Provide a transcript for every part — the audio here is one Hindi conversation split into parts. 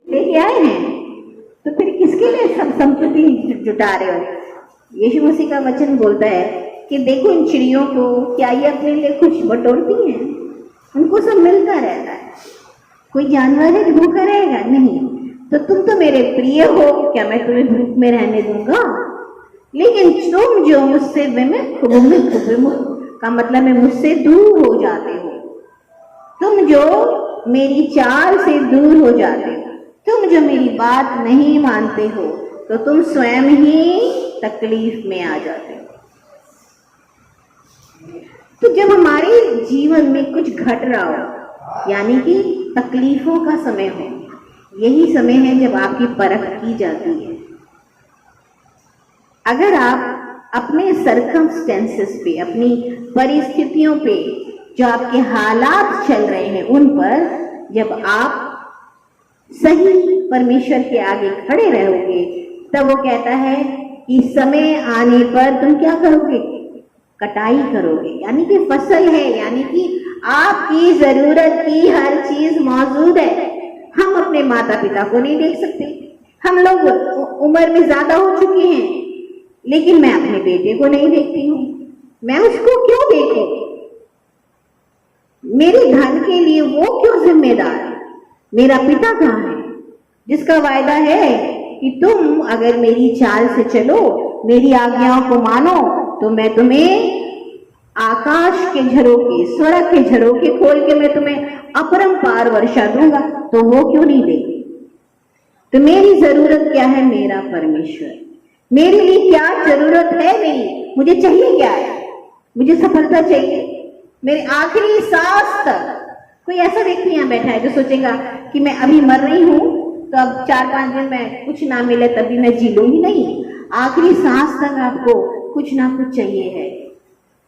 लेके आए हैं, तो फिर किसके लिए सब संपत्ति जुटा रहे हो? यीशु मसीह का वचन बोलता है कि देखो इन चिड़ियों को, क्या ये अपने लिए कुछ बटोरती हैं? उनको सब मिलता रहता है। कोई जानवर है जो भूखा रहेगा? नहीं। तो तुम तो मेरे प्रिय हो, क्या मैं तुम्हें भूख में रहने दूंगा? लेकिन तुम जो मुझसे विमुख का मतलब है मुझसे दूर हो जाते हो, तुम जो मेरी चाल से दूर हो जाते हो, तुम जो मेरी बात नहीं मानते हो, तो तुम स्वयं ही तकलीफ में आ जाते हो। तो जब हमारे जीवन में कुछ घट रहा हो, यानी कि तकलीफों का समय हो, यही समय है जब आपकी परख की जाती है। अगर आप अपने सर्कमस्टेंसेस पे, अपनी परिस्थितियों पे, जो आपके हालात चल रहे हैं, उन पर जब आप सही परमेश्वर के आगे खड़े रहोगे, तब वो कहता है कि समय आने पर तुम क्या करोगे? कटाई करोगे, यानी कि फसल है, यानी कि आपकी जरूरत की हर चीज मौजूद है। हम अपने माता पिता को नहीं देख सकते, हम लोग उम्र में ज्यादा हो चुके हैं, लेकिन मैं अपने बेटे को नहीं देखती हूँ। मैं उसको क्यों देखूं? मेरे धन के लिए वो क्यों जिम्मेदार है? मेरा पिता कहाँ है, जिसका वायदा है कि तुम अगर मेरी चाल से चलो, मेरी आज्ञाओं को मानो, तो मैं तुम्हें आकाश के झरोके, स्वर्ग के झरोके खोल के मैं तुम्हें अपरंपार वर्षा दूंगा। तो वो क्यों नहीं दे? तो मेरी जरूरत क्या है? मेरा परमेश्वर। मेरे लिए क्या जरूरत है? मेरी, मुझे चाहिए क्या है? मुझे सफलता चाहिए, मेरे आखिरी सांस तक। कोई ऐसा व्यक्ति यहाँ बैठा है जो सोचेगा कि मैं अभी मर रही हूं, तो अब 4-5 दिन में कुछ ना मिले तभी मैं जी लूंगी? नहीं, आखिरी सांस तक आपको कुछ ना कुछ चाहिए है।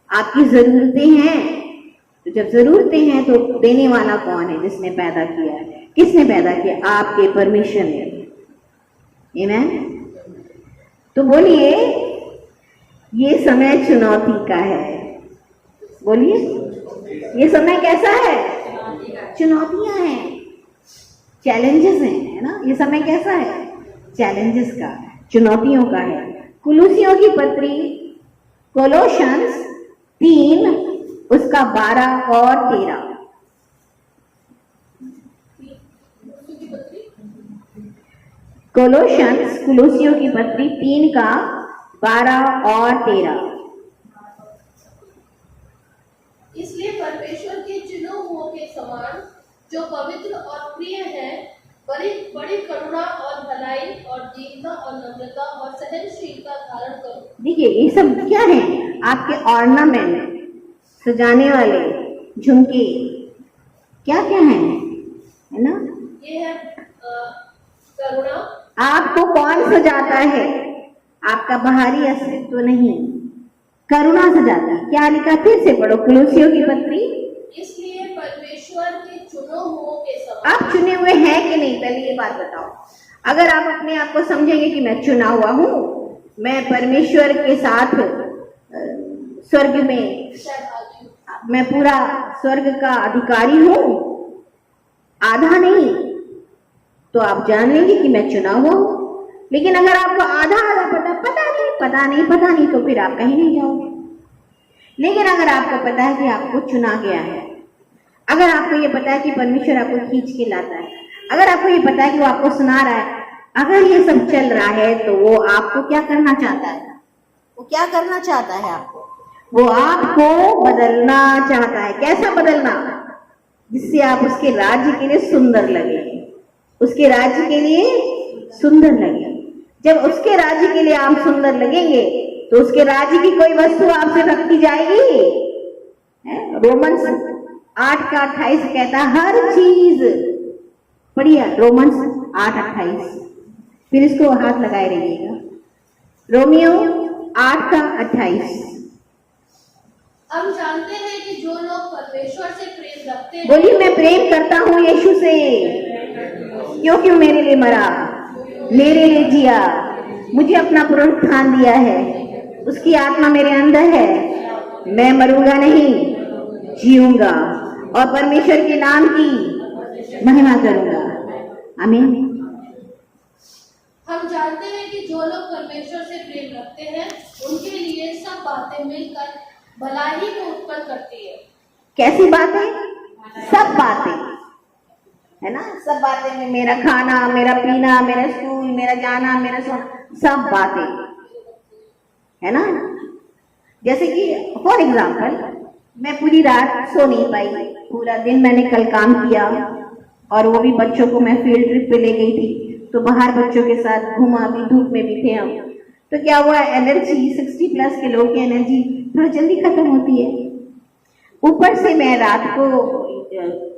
आपकी जरूरतें हैं, तो जब जरूरतें हैं तो देने वाला कौन है? जिसने पैदा किया है। किसने पैदा किया? आपके परमेश्वर ने। आमीन। तो बोलिए, ये समय चुनौती का है। बोलिए, ये समय कैसा है? चुनौतियां हैं, चैलेंजेस हैं, है ना? ये समय कैसा है? चैलेंजेस का, चुनौतियों का है। कुलूसियों की पत्री, कोलोशंस 3 उसका 12 और 13। कोलोशंस, कुलूसियों की पत्री 3 का 12 और 13। इसलिए परमेश्वर के चुने हुओं के समान जो पवित्र और प्रिय है, बड़ी बड़ी करुणा और भलाई और दीनता और नम्रता और सहनशीलता धारण करो। देखिए, ये सब क्या है? आपके ऑर्नामेंट, सजाने वाले झुमके, क्या क्या है ना? ये है करुणा। आपको कौन सजाता है? आपका बाहरी अस्तित्व नहीं, करुणा सजाता है। क्या लिखा? फिर से पढ़ो, कुलूसियों की पत्री। इसलिए परमेश्वर के चुने हुओं के समान। आप चुने हुए हैं कि नहीं? पहले ये बात बताओ। अगर आप अपने आप को समझेंगे कि मैं चुना हुआ हूँ, मैं परमेश्वर के साथ स्वर्ग में, मैं पूरा स्वर्ग का अधिकारी हूँ, आधा नहीं, तो आप जान लेंगे कि मैं चुना हुआ हूँ। लेकिन अगर आपको आधा आधा पता नहीं, तो फिर आप कहीं नहीं जाओगे। लेकिन अगर आपको पता है कि आपको चुना गया है, अगर आपको ये पता है कि परमेश्वर आपको खींच के लाता है, अगर आपको ये पता है कि वो आपको सुना रहा है, अगर ये सब चल रहा है, तो वो आपको क्या करना चाहता है? वो क्या करना चाहता है आपको? वो आपको बदलना चाहता है। कैसा बदलना? जिससे आप उसके राज्य के लिए सुंदर लगे, उसके राज्य के लिए सुंदर लगे। जब उसके राज्य के लिए आप सुंदर लगेंगे, तो उसके राज्य की कोई वस्तु आपसे रखी जाएगी। रोमन्स 8:28 कहता है हर चीज, पढ़िए रोमन्स 8:28, फिर इसको हाथ लगाए रहिएगा। रोमियो 8:28। हम जानते हैं कि जो लोग परमेश्वर से प्रेम रखते हैं। बोलिए, मैं प्रेम करता हूँ यीशु से, क्योंकि वो मेरे लिए मरा, मेरे लिए जिया, मुझे अपना पुनरुत्थान दिया है, उसकी आत्मा मेरे अंदर है, मैं मरूंगा नहीं, जीऊंगा और परमेश्वर के नाम की महिमा करूंगा। आमीन। हम जानते हैं कि जो लोग परमेश्वर से प्रेम रखते हैं उनके लिए सब बातें मिलकर भलाई को उत्पन्न करती है। कैसी बातें? सब बातें, है ना। सब बातें में मेरा खाना, मेरा पीना, मेरा स्कूल, मेरा जाना, मेरा सोना, सब बातें, है ना। जैसे कि फॉर एग्जाम्पल मैं पूरी रात सो नहीं पाई, पूरा दिन मैंने कल काम किया, और वो भी बच्चों को मैं फील्ड ट्रिप पे ले गई थी, तो बाहर बच्चों के साथ घूमा भी, धूप में भी थे हम। तो क्या हुआ, एनर्जी 60+ के लोगों की एनर्जी थोड़ा जल्दी खत्म होती है। ऊपर से मैं रात को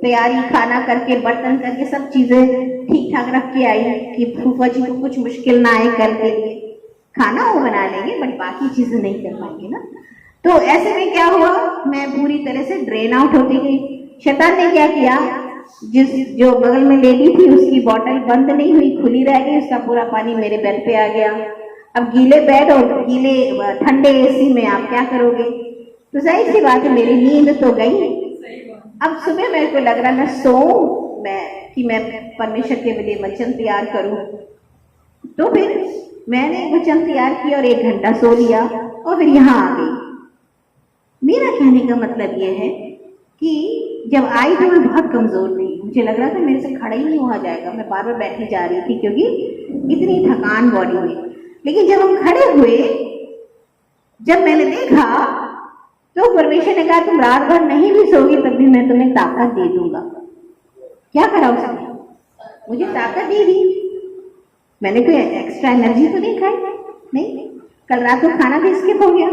तैयारी, खाना करके, बर्तन करके, सब चीजें ठीक ठाक रख के आई कि फूफा जी को कुछ मुश्किल ना आए कल के लिए। खाना वो बना लेंगे बट बाकी चीजें नहीं कर पाएंगे ना। तो ऐसे में क्या हुआ, मैं पूरी तरह से ड्रेन आउट होती गई। शैतान ने क्या किया, जो बगल में लेडी थी उसकी बॉटल बंद नहीं हुई, खुली रह गई, उसका पूरा पानी मेरे बेड पे आ गया। अब गीले बेड और गीले ठंडे एसी में आप क्या करोगे, तो जाहिर सी बात है मेरी नींद तो गई। अब सुबह मेरे को लग रहा मैं सोऊं, मैं परमेश्वर के लिए वचन तैयार करूं। तो फिर मैंने वचन तैयार किया और 1 घंटा सो लिया और फिर यहाँ आ गई। मेरा कहने का मतलब यह है कि जब आई तो मैं बहुत कमजोर थी, मुझे लग रहा था मेरे से खड़ा ही नहीं हुआ जाएगा, मैं बार बार बैठी जा रही थी क्योंकि इतनी थकान बॉडी में। लेकिन जब हम खड़े हुए, जब मैंने देखा तो परमेश्वर ने कहा तुम रात भर नहीं भी सोगी तब भी मैं तुम्हें ताकत दे दूंगा। क्या करा उसने, मुझे ताकत दे दी। मैंने कोई एक्स्ट्रा एनर्जी तो नहीं खाई, नहीं, कल रात को खाना भी स्किप हो गया।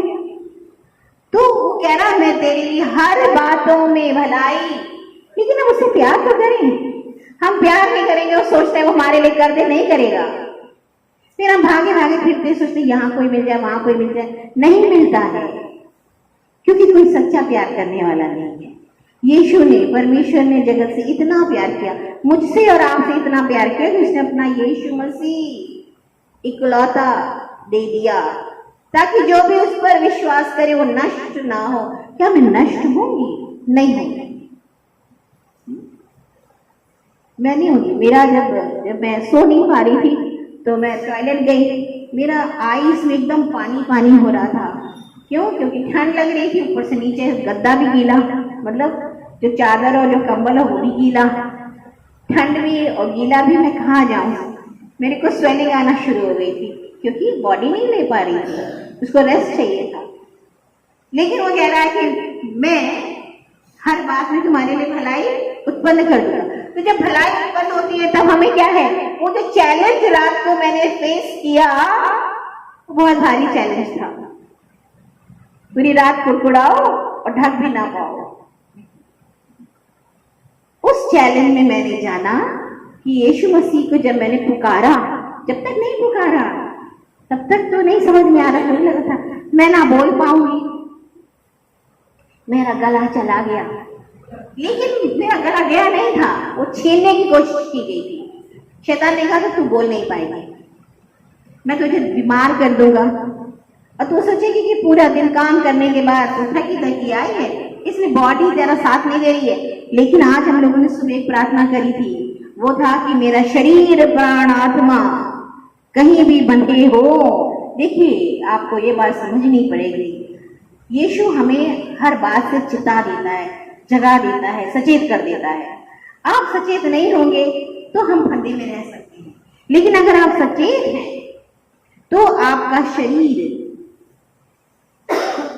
तो वो कह रहा मैं तेरे लिए हर बातों में भलाई, लेकिन हम उससे प्यार तो करें। हम प्यार नहीं करेंगे, वो सोचते हैं वो हमारे लिए कर दे, नहीं करेगा। फिर हम भागे भागे फिरते सोचते यहाँ कोई मिल जाए, वहां कोई मिल जाए, नहीं मिलता है क्योंकि कोई सच्चा प्यार करने वाला नहीं है। यीशु ने, परमेश्वर ने जगत से इतना प्यार किया, मुझसे और आपसे इतना प्यार किया कि उसने अपना यीशु मसीह इकलौता दे दिया ताकि जो भी उस पर विश्वास करे वो नष्ट ना हो। क्या मैं नष्ट होंगी? नहीं होंगी, मैं नहीं होगी। मेरा जब मैं सो नहीं पा रही थी तो मैं टॉयलेट गई, मेरा आईज में एकदम पानी पानी हो रहा था। क्यों? क्योंकि ठंड लग रही थी, ऊपर से नीचे गद्दा भी गीला, मतलब जो चादर और जो कंबल है वो भी गीला, ठंड भी और गीला भी, मैं कहाँ जाऊं। मेरे को स्वेलिंग आना शुरू हो गई थी क्योंकि बॉडी नहीं ले पा रही थी, उसको रेस्ट चाहिए था। लेकिन वो कह रहा है कि मैं हर बात में तुम्हारे लिए भलाई उत्पन्न कर दूंगा। तो जब भलाई उत्पन्न होती है तब हमें क्या है, वो जो चैलेंज रात को मैंने फेस किया बहुत भारी चैलेंज था। पूरी रात कुड़कुड़ाओ और ढक भी ना पाओ। उस चैलेंज में मैंने जाना कि यीशु मसीह को जब मैंने पुकारा, जब तक नहीं पुकारा तब तक तो नहीं समझ में आ रहा, मुझे लगा था मैं ना बोल पाऊंगी, मेरा गला चला गया। लेकिन मेरा गला गया नहीं था, वो छीनने की कोशिश की गई थी। शैतान ने कहा था तू बोल नहीं पाएगी, मैं तुझे बीमार कर दूंगा। और तू सोचेगी कि पूरा दिन काम करने के बाद तू थकी थकी आई है, इसलिए बॉडी तेरा साथ नहीं दे रही है। लेकिन आज हम लोगों ने सुबह एक प्रार्थना करी थी, वो था कि मेरा शरीर, प्राण, आत्मा कहीं भी बंधे हो। देखिए, आपको ये बात समझनी पड़ेगी, यीशु हमें हर बात से चिता देता है, जगा देता है, सचेत कर देता है। आप सचेत नहीं होंगे तो हम फंदे में रह सकते हैं, लेकिन अगर आप सचेत हैं तो आपका शरीर,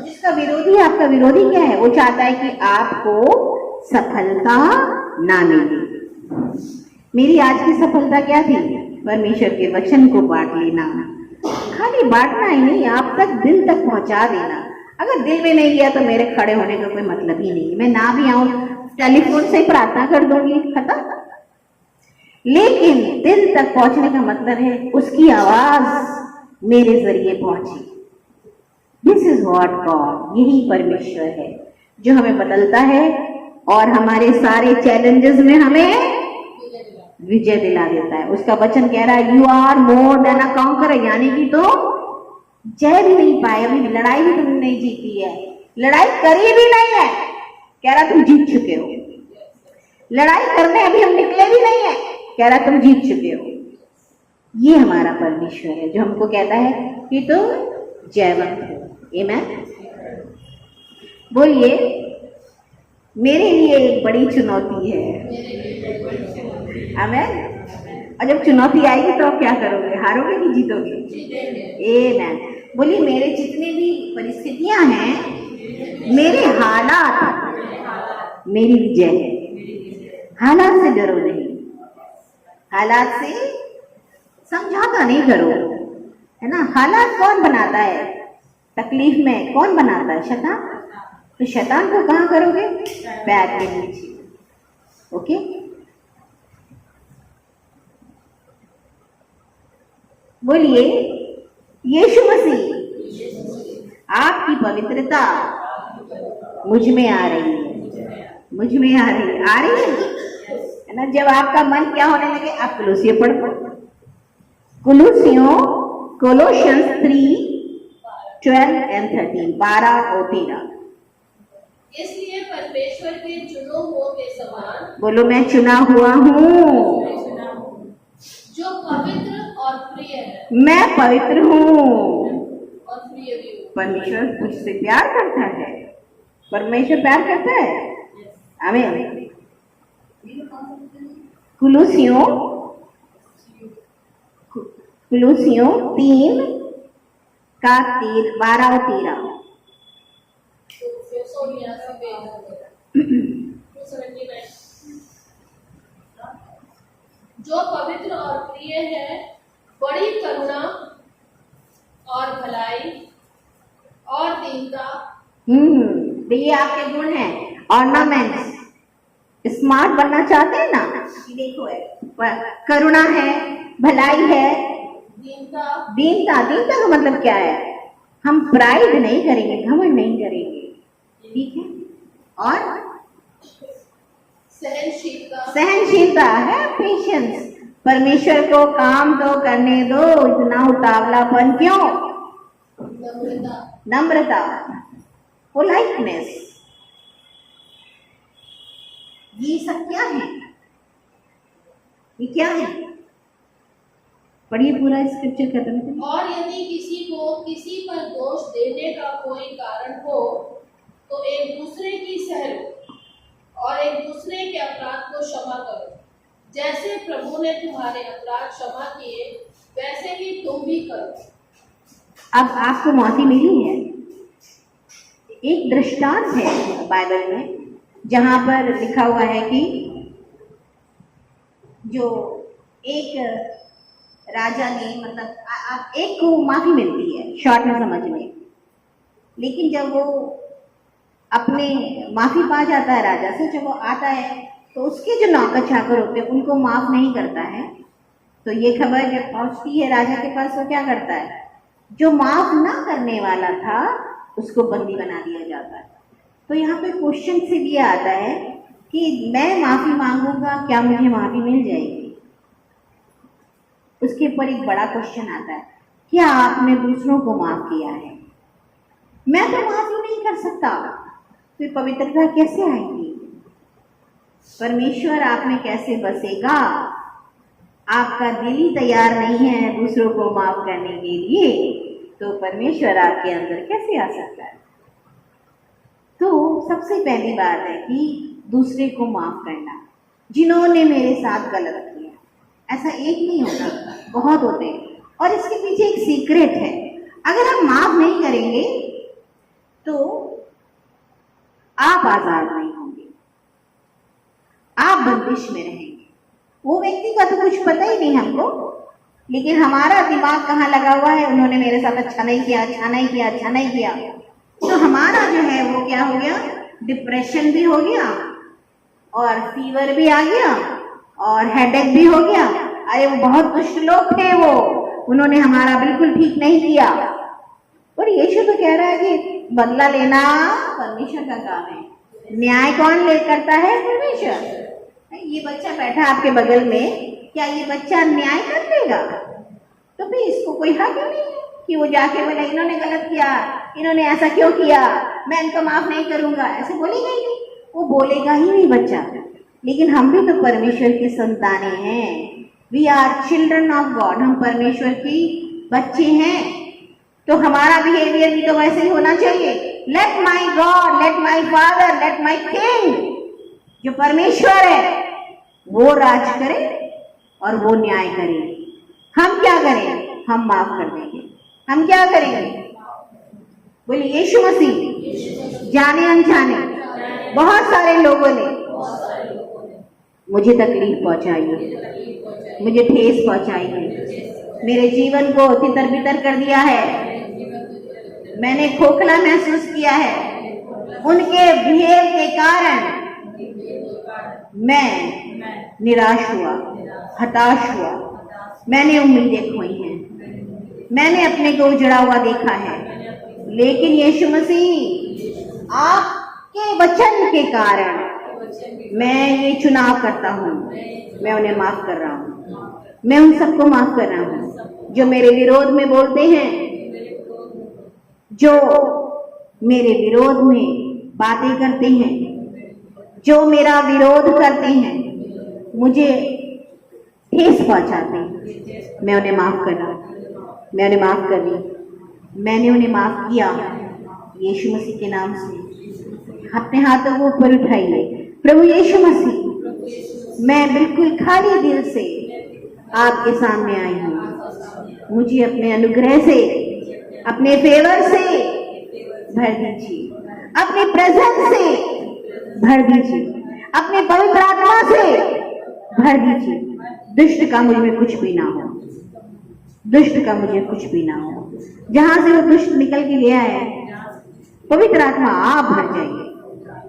जिसका विरोधी, आपका विरोधी क्या है, वो चाहता है कि आपको सफलता ना मिले। मेरी आज की सफलता क्या थी? परमेश्वर के वचन को बांट लेना। खाली बांटना ही नहीं, आप तक, दिल तक पहुंचा देना। अगर दिल में नहीं गया तो मेरे खड़े होने का कोई मतलब ही नहीं। मैं ना भी आऊं, टेलीफोन से प्रार्थना कर दूंगी, खत्म। लेकिन दिल तक पहुंचने का मतलब है उसकी आवाज मेरे जरिए पहुंची। दिस इज व्हाट गॉड, यही परमेश्वर है जो हमें बदलता है और हमारे सारे चैलेंजेस में हमें विजय दिला देता है। उसका वचन कह रहा है you are more than a conqueror, यानी कि तो जय भी नहीं पाए, अभी लड़ाई भी तुमने नहीं जीती है, लड़ाई करी भी नहीं है, कह रहा तुम जीत चुके हो। लड़ाई करने अभी हम निकले भी नहीं है, कह रहा तुम जीत चुके हो। ये हमारा परमेश्वर है जो हमको कहता है कि तुम जयवंत हो। आमेन। बोलिए, मेरे लिए एक बड़ी चुनौती है। आमेन। और जब चुनौती आएगी तो आप क्या करोगे? हारोगे कि जीतोगे? आमेन। बोलिए, मेरे जितने भी परिस्थितियां हैं, मेरे हालात मेरी विजय है। हालात से डरो नहीं, हालात से समझौता नहीं करो, है ना। हालात कौन बनाता है? तकलीफ में कौन बनाता है? शैतान। तो शैतान को कहाँ करोगे? पैर के नीचे। ओके। बोलिए, यीशु मसीह आपकी पवित्रता मुझ में आ रही है, मुझ में आ रही है, आ रही है ना। जब आपका मन क्या होने लगे, आप कुलूसियों पढ़, कुलूसियों, कोलोशियंस 3:12-13, 12 और 13। इसलिए परमेश्वर के चुनो हुओं के समान, बोलो, मैं चुना हुआ हूँ, जो पवित्र और प्रिय है। मैं पवित्र हूँ और प्रिय भी हूँ। परमेश्वर मुझसे प्यार करता है, परमेश्वर प्यार करता है। आमीन। कुलूसियों 3 का 12 और 13। जो पवित्र और प्रिय है, बड़ी करुणा और भलाई और दीनता। तो ये आपके गुण हैं। ऑर्नामेंट्स। स्मार्ट बनना चाहते हैं ना, देखो है, करुणा है, भलाई है, दीनता। दीनता, दीनता का मतलब क्या है? हम प्राइड नहीं करेंगे, घमंड नहीं करेंगे, ठीक है। और सहनशीलता। सहनशीलता है, पेशेंस। परमेश्वर को काम तो करने दो, इतना उतावलापन क्यों? नम्रता। नम्रता, पोलाइटनेस, ये सब क्या है? ये क्या है? पढ़िए पूरा स्क्रिप्चर खत्म करिए। और यदि किसी को किसी पर दोष देने का कोई कारण हो, तो एक दूसरे की सह लो और एक दूसरे के अपराध को क्षमा करो। जैसे प्रभु ने तुम्हारे अपराध क्षमा किए, वैसे ही तुम भी करो। अब आपको माफी मिली है। एक दृष्टांत है बाइबल में जहां पर लिखा हुआ है कि जो एक राजा ने, मतलब एक को माफी मिलती है शॉर्ट में समझने, लेकिन जब वो अपने माफी पा जाता है राजा से, जब वो आता है तो उसके जो नौकर चाकर होते हैं उनको माफ नहीं करता है। तो ये खबर जब पहुंचती है राजा के पास, वो क्या करता है? जो माफ ना करने वाला था उसको बंदी बना दिया जाता है। तो यहाँ पे क्वेश्चन से भी आता है कि मैं माफी मांगूंगा, क्या मुझे माफी मिल जाएगी? उसके ऊपर एक बड़ा क्वेश्चन आता है, क्या आपने दूसरों को माफ किया है? मैं तो माफी नहीं कर सकता, फिर पवित्रता कैसे आएगी? परमेश्वर आप में कैसे बसेगा? आपका दिल ही तैयार नहीं है दूसरों को माफ करने के लिए, तो परमेश्वर आपके अंदर कैसे आ सकता है? तो सबसे पहली बात है कि दूसरे को माफ करना। जिन्होंने मेरे साथ गलत किया, ऐसा एक नहीं होता, बहुत होते हैं। और इसके पीछे एक सीक्रेट है, अगर आप माफ नहीं करेंगे तो आप आजाद नहीं होंगे, आप बंदिश में रहेंगे। वो व्यक्ति का तो कुछ पता ही नहीं हमको, लेकिन हमारा दिमाग कहाँ लगा हुआ है? उन्होंने मेरे साथ अच्छा नहीं किया, अच्छा नहीं किया, अच्छा नहीं किया। तो हमारा जो है वो क्या हो गया? डिप्रेशन भी हो गया, और फीवर भी आ गया, और हेडेक भी हो गया। अरे वो बहुत दुष्ट लोग थे, वो उन्होंने हमारा बिल्कुल ठीक नहीं किया। और यीशु तो कह रहा है कि बदला लेना परमेश्वर का काम है। न्याय कौन ले करता है? परमेश्वर। ये बच्चा बैठा आपके बगल में, क्या ये बच्चा न्याय कर देगा? तो फिर इसको कोई हक ही नहीं है कि वो जाके बोले इन्होंने गलत किया, इन्होंने ऐसा क्यों किया, मैं इनको माफ नहीं करूंगा, ऐसे बोलेगा ही नहीं। वो बोलेगा ही नहीं बच्चा। लेकिन हम भी तो परमेश्वर के संतानें हैं, we are children of God, हम परमेश्वर की बच्चे हैं, तो हमारा बिहेवियर भी तो वैसे ही होना चाहिए। Let my God, let my father, let my king, जो परमेश्वर है वो राज करे और वो न्याय करे। हम क्या करें? हम माफ कर देंगे। हम क्या करेंगे? बोलिए यीशु मसीह। जाने अनजाने बहुत सारे लोगों ने मुझे तकलीफ पहुंचाई है, मुझे ठेस पहुंचाई है, मेरे जीवन को तितर बितर कर दिया है, मैंने खोखला महसूस किया है। उनके बिहेव के कारण मैं निराश हुआ, हताश हुआ, मैंने उम्मीदें खोई हैं, मैंने अपने को उजड़ा हुआ देखा है। लेकिन यीशु मसीह आपके वचन के कारण मैं ये चुनाव करता हूँ, मैं उन्हें माफ कर रहा हूँ, मैं उन सबको माफ कर रहा हूँ जो मेरे विरोध में बोलते हैं, जो मेरे विरोध में बातें करते हैं, जो मेरा विरोध करते हैं, मुझे ठेस पहुंचाते हैं। मैं उन्हें माफ कर रहा हूँ, मैं उन्हें माफ कर रही, मैंने उन्हें माफ किया यीशु मसीह के नाम से। अपने हाथों को ऊपर उठाइए। प्रभु यीशु मसीह, मैं बिल्कुल खाली दिल से आपके सामने आई हूँ, मुझे अपने अनुग्रह से, अपने फेवर से भर दीजिए, अपने प्रेजेंस से भर दीजिए, अपने पवित्र आत्मा से भर दीजिए। दुष्ट का मुझ में कुछ भी ना हो, दुष्ट का मुझे कुछ भी ना हो। जहां से वो दुष्ट निकल के ले आया है, पवित्र आत्मा आप भर जाइए,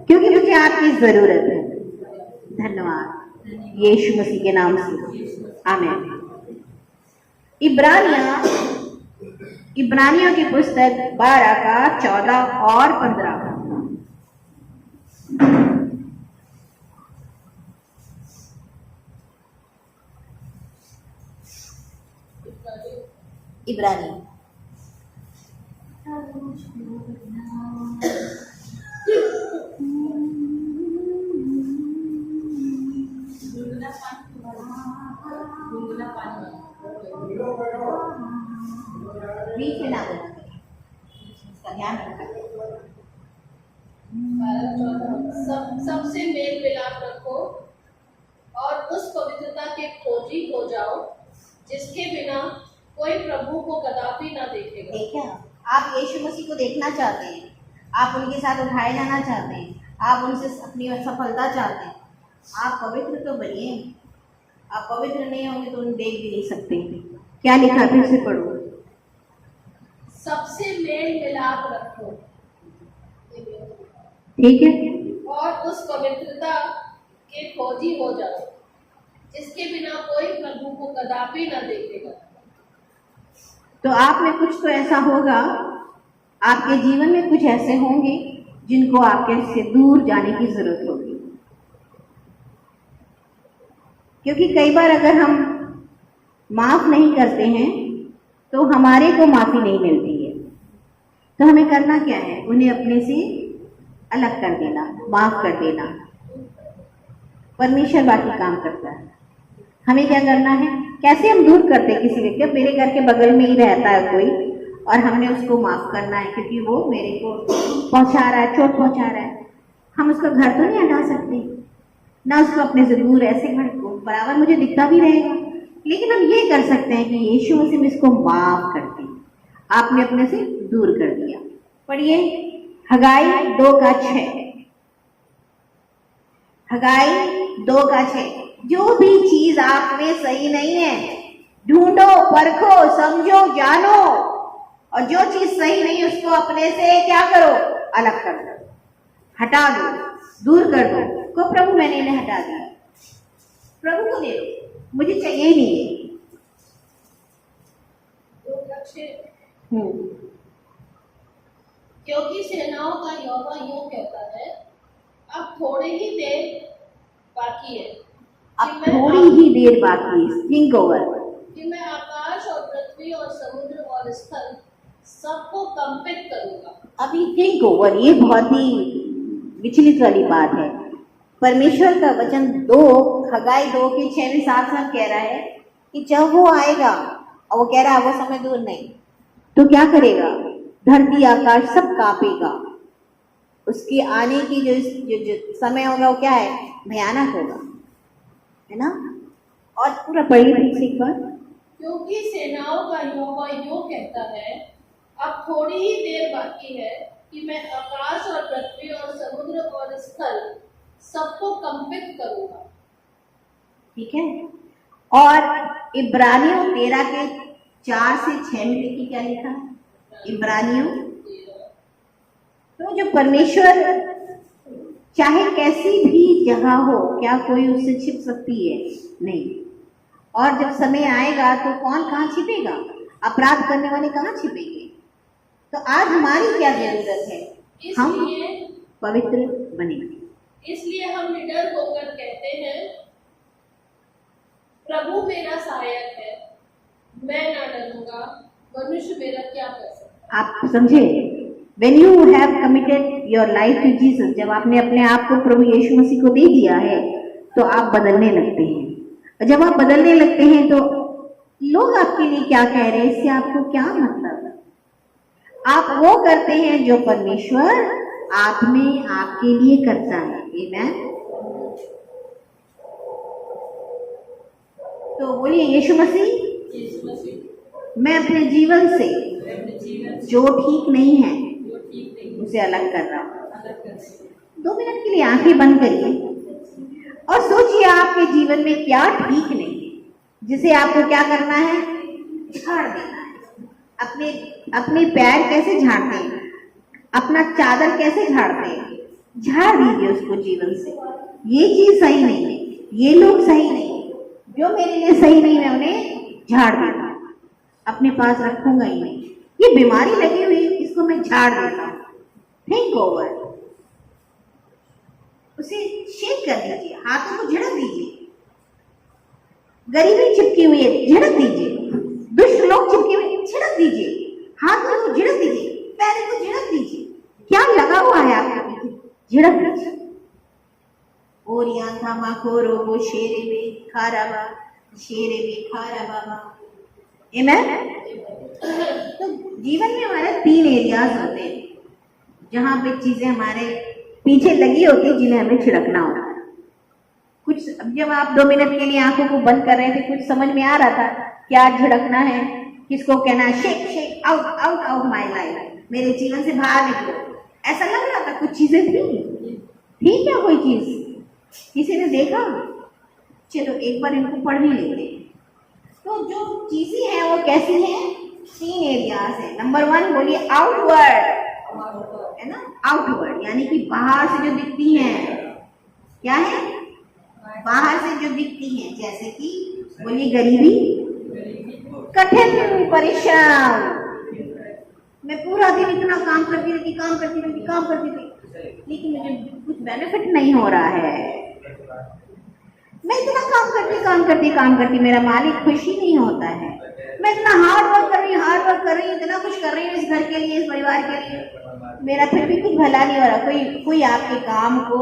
क्योंकि मुझे आपकी जरूरत है। धन्यवाद यीशु मसीह के नाम से, आमीन। इब्रानियों की पुस्तक 12 का 14 और 15। इब्रानी बीच में ना बोलना, इसका ध्यान रखना। सबसे मेल मिलाप रखो और उस पवित्रता के खोजी हो जाओ जिसके बिना कोई प्रभु को कदापि ना देखेगा। देखिए, आप यीशु मसीह को देखना चाहते हैं, आप उनके साथ उठाए जाना चाहते हैं, आप उनसे अपनी सफलता चाहते हैं, आप पवित्र तो बनिए। आप पवित्र नहीं होंगे तो उन्हें देख भी नहीं सकते। क्या लिखा, फिर से पढ़ो। सबसे मेल मिलाप रखो, ठीक है, और उस पवित्रता के खोजी हो जाओ जिसके बिना कोई प्रभु को कदापि न देखेगा। तो आप में कुछ तो ऐसा होगा, आपके जीवन में कुछ ऐसे होंगे जिनको आपके से दूर जाने की जरूरत होगी। क्योंकि कई बार अगर हम माफ नहीं करते हैं तो हमारे को माफी नहीं मिलती है। तो हमें करना क्या है? उन्हें अपने से अलग कर देना, माफ कर देना। परमेश्वर बाकी काम करता है। हमें क्या करना है? कैसे हम दूर करते हैं किसी व्यक्ति? अब मेरे घर के बगल में ही रहता है कोई और हमने उसको माफ करना है क्योंकि वो मेरे को पहुंचा रहा है, चोट पहुंचा रहा है। हम उसका घर तो नहीं हटा सकते ना, उसको अपने से दूर ऐसे बराबर मुझे दिखता भी रहेगा। लेकिन हम ये कर सकते हैं कि यीशु मसीह में इसको माफ करते हैं, आपने अपने से दूर कर दिया। पढ़िए हगाई 2:6। हगाई 2:6। जो भी चीज आप में सही नहीं है ढूंढो, परखो, समझो, जानो, और जो चीज सही नहीं उसको अपने से क्या करो? अलग कर दो, हटा दो, दूर कर दो। को प्रभु मैंने इन्हें हटा दिया, प्रभु को दे दो, मुझे चाहिए ही नहीं है। क्योंकि सेनाओं का यहोवा यूं कहता है, अब थोड़ी ही देर बाकी है, अब थोड़ी ही देर बाकी है, थिंक ओवर, कि मैं आकाश और पृथ्वी और समुद्र और स्थल सबको कंपित करूंगा। अभी थिंक ओवर, ये बहुत ही विचलित वाली बात है। परमेश्वर का वचन 2 हगाई 2 के 6 में साफ साफ कह रहा है कि जब वो आएगा और वो कह रहा है वो समय दूर नहीं, तो क्या करेगा? धरती आकाश सब कांपेगा। उसके आने की जो समय होगा वो क्या है? भयानक होगा, है ना? और पूरा पढ़िए फिर से एक बार। क्योंकि सेनाओं का यहोवा यूं कहता है, अब थोड़ी ही देर बाकी है कि मैं आकाश और पृथ्वी और समुद्र और स्थल सबको कंपित करूंगा। ठीक है। और इब्रानियों 13 के 4 से 6 में देखिए क्या लिखा है। इब्रानियों, तो जो परमेश्वर चाहे कैसी भी जगह हो, क्या कोई उससे छिप सकती है? नहीं। और जब समय आएगा तो कौन कहाँ छिपेगा? अपराध करने वाले कहाँ छिपेंगे? तो आज हमारी क्या जरूरत है? हम पवित्र बने। इसलिए हम निडर होकर कहते हैं, प्रभु मेरा सहायक है, मैं ना डरूंगा, मनुष्य मेरा क्या कर सकता है। आप समझे? When you have committed your life to Jesus, जब आपने अपने आप को प्रभु यीशु मसीह को दे दिया है, तो आप बदलने लगते हैं। और जब आप बदलने लगते हैं तो लोग आपके लिए क्या कह रहे हैं, इससे आपको क्या मतलब? आप वो करते हैं जो परमेश्वर आप में आपके लिए करता है। आमीन। तो बोलिए, यीशु मसीह, मैं अपने जीवन से जो ठीक नहीं है उसे अलग कर रहा हूं। 2 मिनट के लिए आंखें बंद करिए और सोचिए आपके जीवन में क्या ठीक नहीं है, जिसे आपको क्या करना है? झाड़ देना है। अपने पैर कैसे झाड़ते हैं? अपना चादर कैसे झाड़ते हैं? झाड़ दीजिए उसको जीवन से। ये चीज सही नहीं है, ये लोग सही नहीं है, जो मेरे लिए सही नहीं है उन्हें झाड़ देता हूं, अपने पास रखूंगा ही नहीं। ये बीमारी लगी हुई, इसको मैं झाड़ देता हूं। थिंक ओवर, उसे शेक कर दीजिए, हाथों को झड़क दीजिए। गरीबी चिपकी हुई है, झड़क दीजिए। दुष्ट लोग चिपके हुए, झड़क दीजिए। हाथों को झड़क दीजिए, पैरों को झड़क दीजिए। क्या लगा हुआ है आपके पीछे? झड़क दीजिए। और यहाँ था माखोरो वो शेरे में खाराबा, शेरे में खाराबा। आमीन। तो जीवन में हमारे 3 एरियाज होते हैं जहां पे चीजें हमारे पीछे लगी होती है, जिन्हें हमें छिड़कना होता है। कुछ जब आप 2 मिनट के लिए आंखों को बंद कर रहे थे, कुछ समझ में आ रहा था क्या झिड़कना है, किसको कहना है? Shake shake out out out my life, मेरे जीवन से बाहर निकलो। ऐसा लग रहा था। कुछ चीजें थी क्या? कोई चीज किसी ने देखा? चलो एक बार इनको पढ़ भी लेते हैं। तो जो चीजें हैं वो कैसी हैं? 3 एरियाज है। नंबर 1 बोलिए, आउटवर्ड, है ना? आउटवर्ड यानी कि बाहर से जो दिखती हैं। क्या है? बाहर से जो दिखती हैं, जैसे कि बोलिए गरीबी, कठिन परिश्रम। मैं पूरा दिन इतना काम करती रहती, लेकिन मुझे कुछ बेनिफिट नहीं हो रहा है। मैं इतना काम करती, मेरा मालिक खुशी नहीं होता है। मैं इतना हार्ड वर्क कर रही हूँ, इतना कुछ कर रही हूँ इस घर के लिए, इस परिवार के लिए, मेरा फिर भी कुछ भला नहीं हो रहा। कोई आपके काम को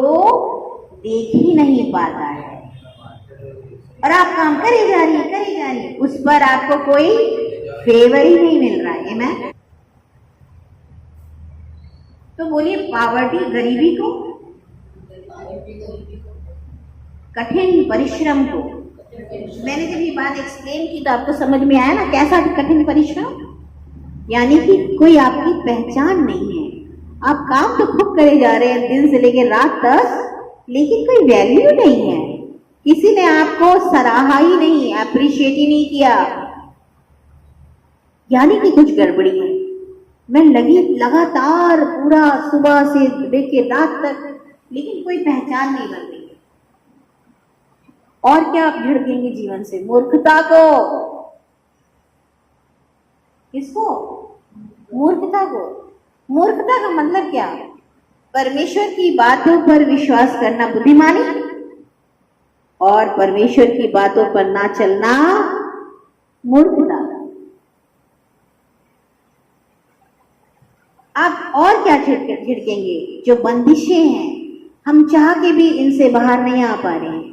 देख ही नहीं पाता है और आप काम करे जा रही, उस पर आपको कोई फेवर ही नहीं मिल रहा है। मैं तो बोलिए, पावर्टी, गरीबी को, कठिन परिश्रम को। मैंने जब ये बात एक्सप्लेन की तो आपको समझ में आया ना कैसा कठिन परिश्रम? यानी कि कोई आपकी पहचान नहीं है। आप काम तो खूब करे जा रहे हैं दिन से लेकर रात तक, लेकिन कोई वैल्यू नहीं है। किसी ने आपको सराहा ही नहीं, अप्रिशिएट ही नहीं किया, यानी कि कुछ गड़बड़ी है। मैं लगी लगातार पूरा सुबह से लेके रात तक, लेकिन कोई पहचान नहीं बन रही। और क्या आप झिड़केंगे जीवन से? मूर्खता को। किसको? मूर्खता को। मूर्खता का मतलब क्या? परमेश्वर की बातों पर विश्वास करना बुद्धिमानी और परमेश्वर की बातों पर ना चलना मूर्खता। आप और क्या झिड़केंगे? जो बंदिशें हैं, हम चाह के भी इनसे बाहर नहीं आ पा रहे हैं।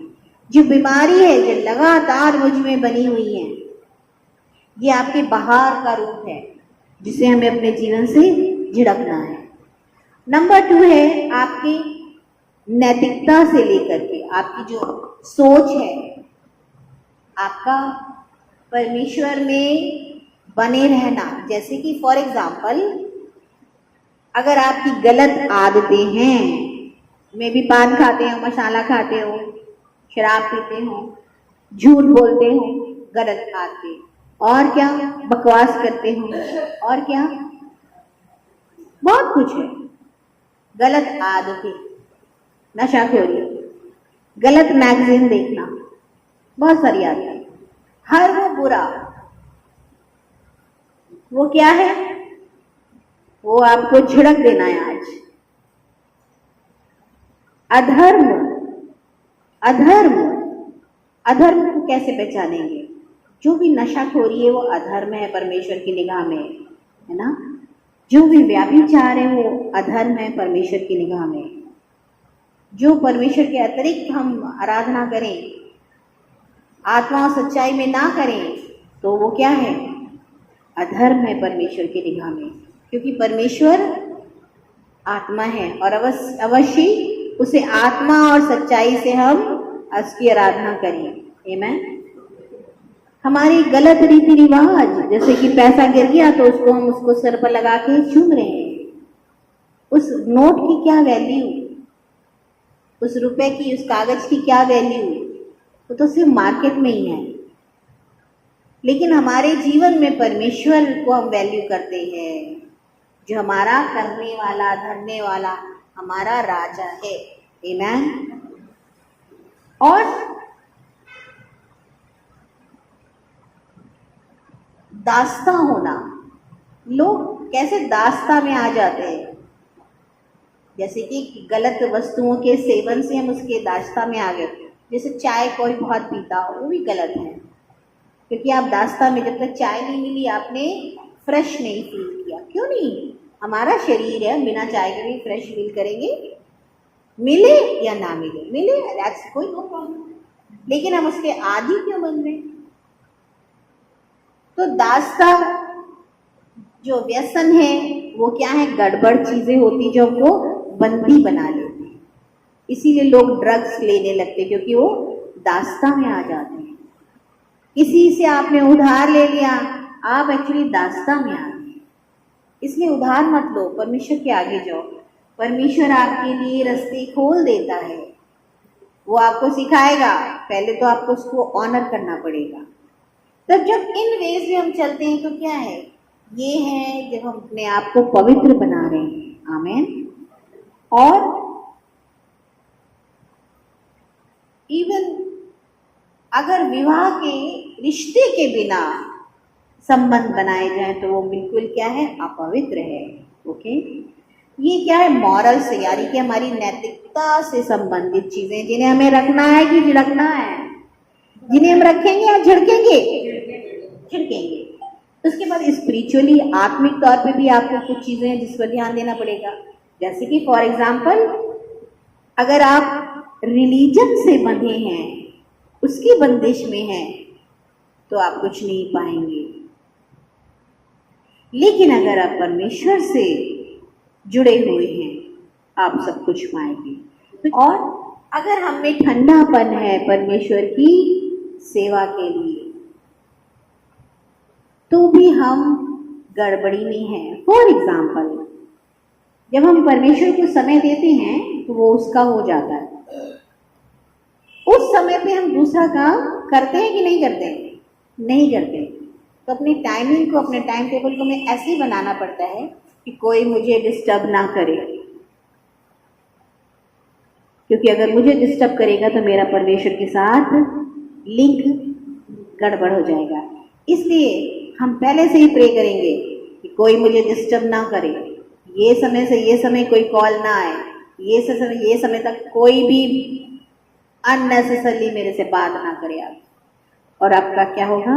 जो बीमारी है जो लगातार मुझ में बनी हुई है, ये आपके बाहर का रूप है जिसे हमें अपने जीवन से झिड़कना है। नंबर 2 है आपकी नैतिकता से लेकर के आपकी जो सोच है, आपका परमेश्वर में बने रहना। जैसे कि फॉर एग्जाम्पल, अगर आपकी गलत आदतें हैं, मे भी पान खाते हो, मसाला खाते हो, शराब पीते हो, झूठ बोलते हो, गलत आदतें, और क्या बकवास करते हो, और क्या बहुत कुछ है, गलत आदतें, नशाखोरी, गलत मैगजीन देखना, बहुत सारी आदतें, हर वो बुरा, वो क्या है, वो आपको झिड़क देना है आज। अधर्म, अधर्म, अधर्म को कैसे पहचानेंगे? जो भी नशाखोरी है वो अधर्म है परमेश्वर की निगाह में, है ना। जो भी व्याभिचार है वो अधर्म है परमेश्वर की निगाह में। जो परमेश्वर के अतिरिक्त हम आराधना करें, आत्मा और सच्चाई में ना करें, तो वो क्या है, अधर्म है परमेश्वर की निगाह में। क्योंकि परमेश्वर आत्मा है और अवश्य उसे आत्मा और सच्चाई से हम उसकी आराधना करें। आमीन। हमारी गलत रीति रिवाज, जैसे कि पैसा गिर गया तो हम उसको सर पर लगा के चूम रहे हैं। उस नोट की क्या वैल्यू, उस रुपए की, उस कागज की क्या वैल्यू, वो तो सिर्फ मार्केट में ही है। लेकिन हमारे जीवन में परमेश्वर को हम वैल्यू करते हैं, जो हमारा करने वाला, धरने वाला हमारा राजा है। आमीन। और दास्ता होना, लोग कैसे दास्ता में आ जाते हैं, जैसे कि गलत वस्तुओं के सेवन से हम उसके दास्ता में आ गए। जैसे चाय कोई बहुत पीता हो, वो भी गलत है, क्योंकि आप दास्ता में, जब तक चाय नहीं मिली आपने फ्रेश नहीं फील किया। क्यों नहीं, हमारा शरीर है, बिना चाय के भी फ्रेश फील करेंगे, मिले या ना मिले, मिले दैट्स कोई नो प्रॉब्लम। लेकिन हम उसके आदी क्यों बन रहे? तो दास्ता जो व्यसन है वो क्या है, गड़बड़ चीजें होती जो हमको बंदी बना लेती हैं। इसीलिए लोग ड्रग्स लेने लगते, क्योंकि वो दास्ता में आ जाते हैं। किसी से आपने उधार ले लिया, आप एक्चुअली दास्ता में आ गए। इसलिए उधार मत लो, परमेश्वर के आगे जाओ। परमेश्वर आपके लिए रास्ते खोल देता है, वो आपको सिखाएगा। पहले तो आपको उसको ऑनर करना पड़ेगा। तब जब इन वेज में हम चलते हैं तो क्या है, ये है जब हम अपने आप को पवित्र बना रहे हैं। आमीन। और इवन अगर विवाह के रिश्ते के बिना संबंध बनाए जाए तो वो बिल्कुल क्या है, अपवित्र है। ओके, ये क्या है, मॉरल से, यानी कि हमारी नैतिकता से संबंधित चीजें, जिन्हें हमें रखना है कि झिड़कना है, जिन्हें हम रखेंगे या झिड़केंगे, झिड़केंगे। उसके बाद स्पिरिचुअली, आत्मिक तौर पे भी आपको कुछ चीजें हैं जिस पर ध्यान देना पड़ेगा। जैसे कि फॉर एग्जाम्पल, अगर आप रिलीजन से बंधे हैं, उसकी बंदिश में हैं, तो आप कुछ नहीं पाएंगे। लेकिन अगर आप परमेश्वर से जुड़े हुए हैं, आप सब कुछ पाएंगे। और अगर हम में ठंडापन है परमेश्वर की सेवा के लिए, तो भी हम गड़बड़ी में हैं। फॉर एग्जाम्पल, जब हम परमेश्वर को समय देते हैं तो वो उसका हो जाता है। उस समय पे हम दूसरा काम करते हैं कि नहीं करते? नहीं करते। तो अपनी टाइमिंग को, अपने टाइम टेबल को हमें ऐसे ही बनाना पड़ता है कि कोई मुझे डिस्टर्ब ना करे, क्योंकि अगर मुझे डिस्टर्ब करेगा तो मेरा परमेश्वर के साथ लिंक गड़बड़ हो जाएगा। इसलिए हम पहले से ही प्रे करेंगे कि कोई मुझे डिस्टर्ब ना करे, ये समय से ये समय कोई कॉल ना आए, ये समय तक कोई भी अननेसेसरली मेरे से बात ना करे आप। और आपका क्या होगा,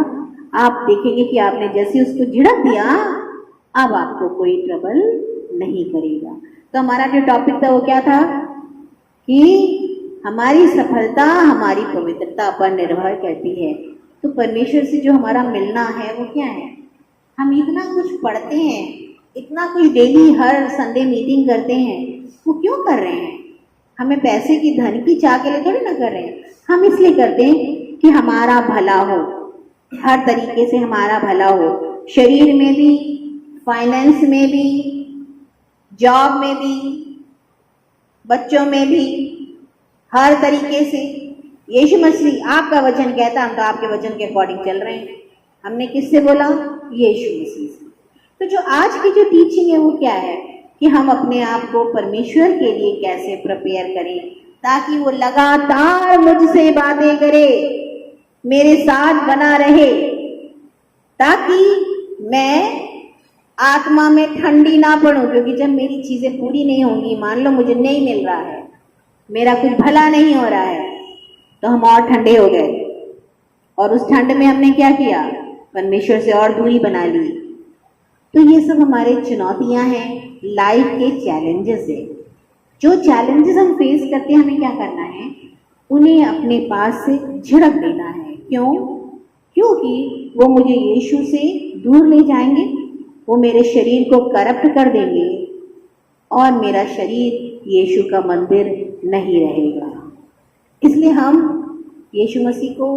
आप देखेंगे कि आपने जैसे उसको झिड़क दिया, अब आपको कोई ट्रबल नहीं करेगा। तो हमारा जो टॉपिक था वो क्या था कि हमारी सफलता हमारी पवित्रता पर निर्भर करती है। तो परमेश्वर से जो हमारा मिलना है वो क्या है? हम इतना कुछ पढ़ते हैं, इतना कुछ डेली हर संडे मीटिंग करते हैं, वो क्यों कर रहे हैं? हमें पैसे की धन की चाह के लिए थोड़ी ना कर रहे हैं। हम इसलिए करते हैं कि हमारा भला हो, हर तरीके से हमारा भला हो, शरीर में भी, फाइनेंस में भी, जॉब में भी, बच्चों में भी, हर तरीके से। यीशु मसीह आपका वचन कहता, हम तो आपके वचन के अकॉर्डिंग चल रहे हैं। हमने किससे बोला? यीशु मसीह से। तो जो आज की जो टीचिंग है वो क्या है कि हम अपने आप को परमेश्वर के लिए कैसे प्रिपेयर करें, ताकि वो लगातार मुझसे बातें करे, मेरे साथ बना रहे, ताकि मैं आत्मा में ठंडी ना पड़ूं। क्योंकि जब मेरी चीजें पूरी नहीं होंगी, मान लो मुझे नहीं मिल रहा है, मेरा कुछ भला नहीं हो रहा है, तो हम और ठंडे हो गए, और उस ठंड में हमने क्या किया? परमेश्वर से और दूरी बना ली। तो ये सब हमारे चुनौतियां हैं, लाइफ के चैलेंजेस है। जो चैलेंजेस हम फेस करते हैं, हमें क्या करना है? उन्हें अपने पास से झिड़क देना है। क्यों? क्योंकि वो मुझे यीशु से दूर ले जाएंगे, वो मेरे शरीर को करप्ट कर देंगे, और मेरा शरीर यीशु का मंदिर नहीं रहेगा। इसलिए हम यीशु मसीह को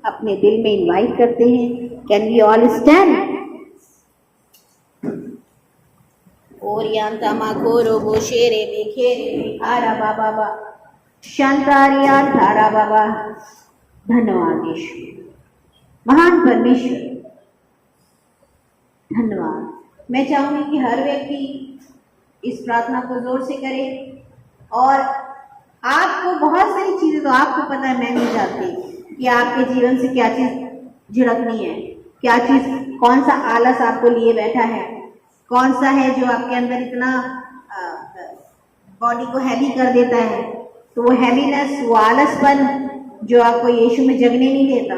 अपने दिल में इनवाइट करते हैं। Can we all stand? ओरियांता माकोरो बोशेरे बेखेरे आरा बाबा बा शांतारिया थारा बाबा। धन्यवाद यीशु, महान परमेश्वर, धन्यवाद। मैं चाहूंगी कि हर व्यक्ति इस प्रार्थना को जोर से करे, और आपको बहुत सारी चीजें तो आपको पता है, मैं नहीं जानती कि आपके जीवन से क्या चीज झिड़कनी है, क्या चीज, कौन सा आलस आपको लिए बैठा है, कौन सा है जो आपके अंदर इतना बॉडी को हैवी कर देता है। तो वो हैवीनेस, वो आलसपन जो आपको यीशु में जगने नहीं देता,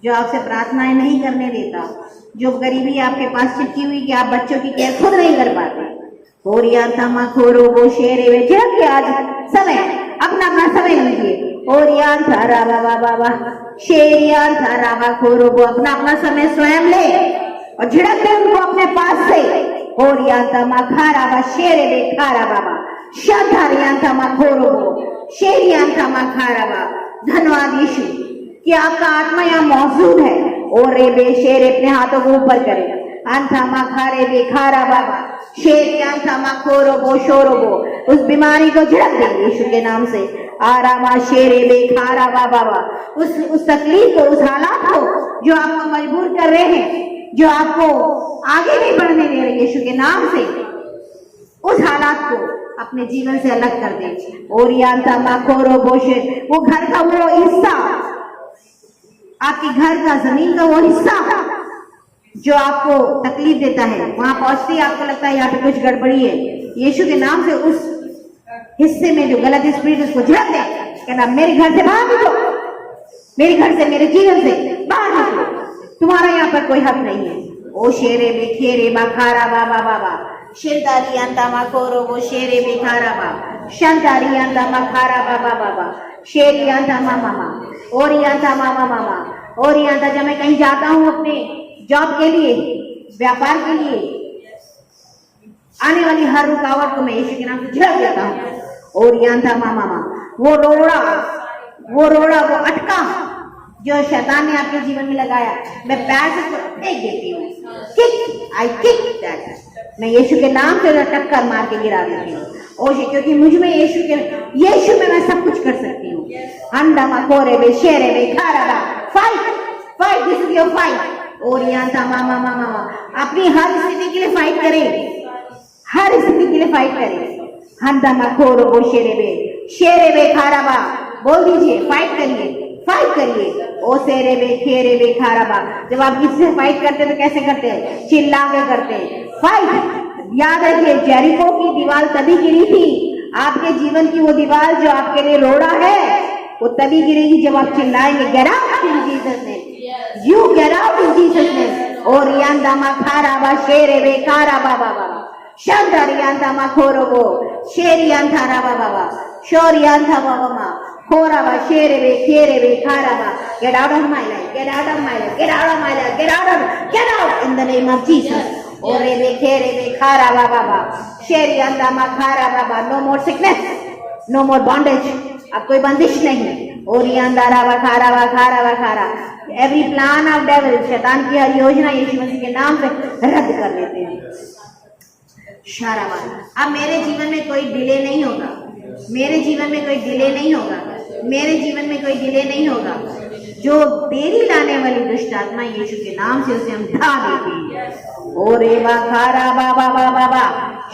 जो आपसे प्रार्थनाएं नहीं करने देता, जो गरीबी आपके पास चिपकी हुई कि आप बच्चों की केयर खुद नहीं कर पाते। होरिया तमा खोरो वो शेरे वे झिड़क के आज समय अपना अपना समय लीजिए। होरिया थारा बाबा बाबा शेरिया थारा बा खोरो वो अपना अपना समय स्वयं ले और झिड़क दे उनको अपने पास से। होरिया तमा खारा बा शेरे वे खारा बाबा शाधारिया तमा खोरो वो शेरिया तमा खारा बा। धन्यवाद यीशु कि आपका आत्मा यहाँ मौजूद है। और रे बे शेर अपने हाथों को ऊपर करे, अंथामा खारे बे खारा बाबा शेर अंथामा खोरो बो शोरो बो। उस बीमारी को झड़क देंगे यीशु के नाम से। आरामा शेरे बे खारा बाबा, उस तकलीफ को, उस हालात को जो आपको मजबूर कर रहे हैं, जो आपको आगे नहीं बढ़ने दे रहे, यीशु के नाम से उस हालात को अपने जीवन से अलग कर दें। और यांता खोरो बोशे, वो घर का वो हिस्सा, आपके घर का, जमीन का वो हिस्सा जो आपको तकलीफ देता है, वहां पहुंचते ही आपको लगता है यहाँ पे कुछ गड़बड़ी है, यीशु के नाम से उस हिस्से में जो गलत स्पिरिट उसको झड़क दे। कहना मेरे घर से बाहर निकलो, मेरे घर से, मेरे जीवन से बाहर निकलो, तुम्हारा यहाँ पर कोई हक नहीं है। ओ शेरे बेखेरे बाखारा बाबा बाबा शेरदारी अंता माकोरो वो शेरे बेखारा बा शांतारी अंता मखारा बाबा बाबा शेरी अंता मामा मामा और अंता मामा मामा और अंता। जब मैं कहीं जाता हूँ अपने जॉब के लिए, व्यापार के लिए, आने वाली हर रुकावट को मैं यीशु के नाम से झड़क देता हूँ। और अंता मामा मामा वो रोड़ा वो अटका जो शैतान ने आपके जीवन में लगाया, मैं पैर से फेंक देती हूँ। मैं यीशु के नाम से टक्कर मार के गिरा देती हूँ। और क्योंकि मुझ में यीशु में मैं सब कुछ कर सकती हूँ। अंडा मकोरे बे शेरे बे खारा बा, fight, this is your fight. और यहाँ था मामा मामा अपनी हर स्थिति के लिए फाइट करें, हर स्थिति के लिए फाइट करें। अंडा मकोरो बो शेरे बे खारा बा, बोल दीजिए, फाइट करिए। ओ सेरे बे खेरे बे खारा बा। जब आप किसी से फाइट करते तो कैसे करते हैं? चिल्ला के करते हैं। फाइट, याद रखिए, जेरिको की दीवार तभी गिरी थी, आपके जीवन की वो दीवार जो आपके लिए रोड़ा है वो तभी गिरेगी जब आप चिल्लाएंगे, get out in Jesus name, you get out in Jesus name. और यांदा मा खारा बा शेरे बे खारा बा बा बा Shandarianta Makorobo, Sherianta Rababa, Shorianta Baba, Koraba, Sherebe, Kerebe, Karaba. Get out of my life, get out of my life, get out of my life, get out in the name of Jesus. Orebe, Kerebe, Karaba Baba, Sherianta Makara Baba, no more sickness, no more bondage. अब कोई बंदिश नहीं। ओरियंदा रावा खारा वा खारा वा खारा। Every plan of devil, शैतान की हर योजना यीशु मसीह के नाम से रद्द कर लेते हैं। शारावान, अब मेरे जीवन में कोई डिले नहीं होगा, मेरे जीवन में कोई डिले नहीं होगा, मेरे जीवन में कोई डिले नहीं होगा। जो देरी लाने वाली दुष्ट आत्मा यीशु के नाम से उसे हम ढा देते हैं। ओरे वा खारा बाबा बाबा बा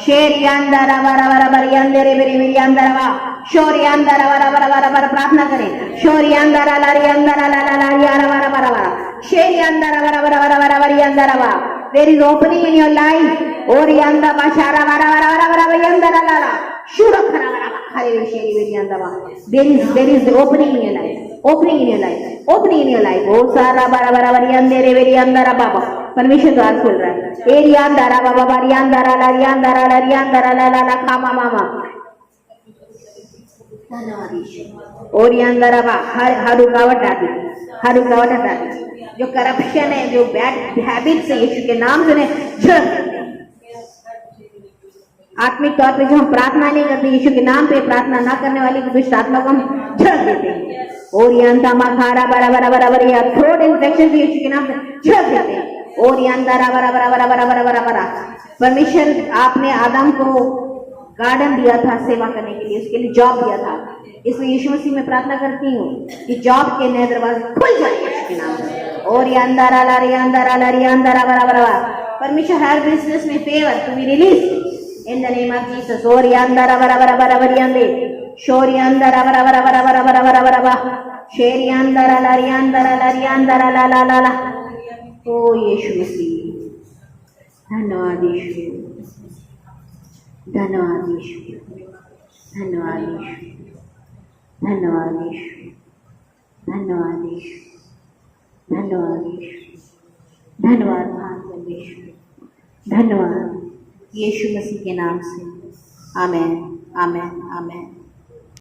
शेरी अंदर वरा वरा बरी अंदर मेरी मेरी अंदर वा शोरी अंदर वरा वरा वरा वरा प्रार्थना करें। शोरी अंदर लारी अंदर ला ला ला यार वरा वरा वरा शेरी अंदर वरा वरा वरा वरा वरी अंदर वा। There is opening in your life. Ori anda bashara vara vara vara vara vara anda la la. Shura khara vara khare sheri veri anda va. There is opening in your life. Opening in your life. Opening in your life. Oh sara vara vara vara ande re veri anda ra baba. परमेश्वर द्वार खोल रहा है। एरी anda ra baba bari anda ra la ri anda ra la ri anda ra la la la khama mama. धन्यवाद यीशु। ओरी anda ra ba हर रुकावट आती, हर रुकावट आती। जो करप्शन है, जो बैड हैबिट्स है, यीशु के नाम से छिड़क देते हैं। आत्मिक तौर पे जो हम प्रार्थना नहीं करते, यीशु के नाम पे प्रार्थना ना करने वाली दुष्ट आत्मा को हम छिड़क देते हैं। और ये अंता माखारा बरा बरा बरा बरा या थ्रोट इन्फेक्शन भी यीशु के नाम से छिड़क देते हैं। और ये अंता बरा बरा बरा बरा बरा बरा बरा। परमेश्वर आपने आदम को गार्डन दिया था सेवा करने के लिए, उसके लिए जॉब दिया था। इसलिए यीशु मसीह में प्रार्थना करती हूँ कि जॉब के नए दरवाजे खुल जाए यीशु के नाम से। और ये अंदर बरा बरा परमेश्वर हर बिजनेस में favour to be release in the name of Jesus. और ये अंदर बरा बरा बरा बरी अंदे शोरी अंदर बरा बरा बरा बरा बरा बरा बरा बरा शेरी अंदर ला ला ला। ओ यीशु मसीह, धन्यवाद यीशु, धन्यवाद यीशु, धन्यवाद यीशु, धन्यवाद यीशु, धन्यवाद यीशु, धन्यवाद यीशु, धन्यवाद महान यीशु, धन्यवाद यीशु मसीह के नाम से। आमेन, आमेन, आमेन।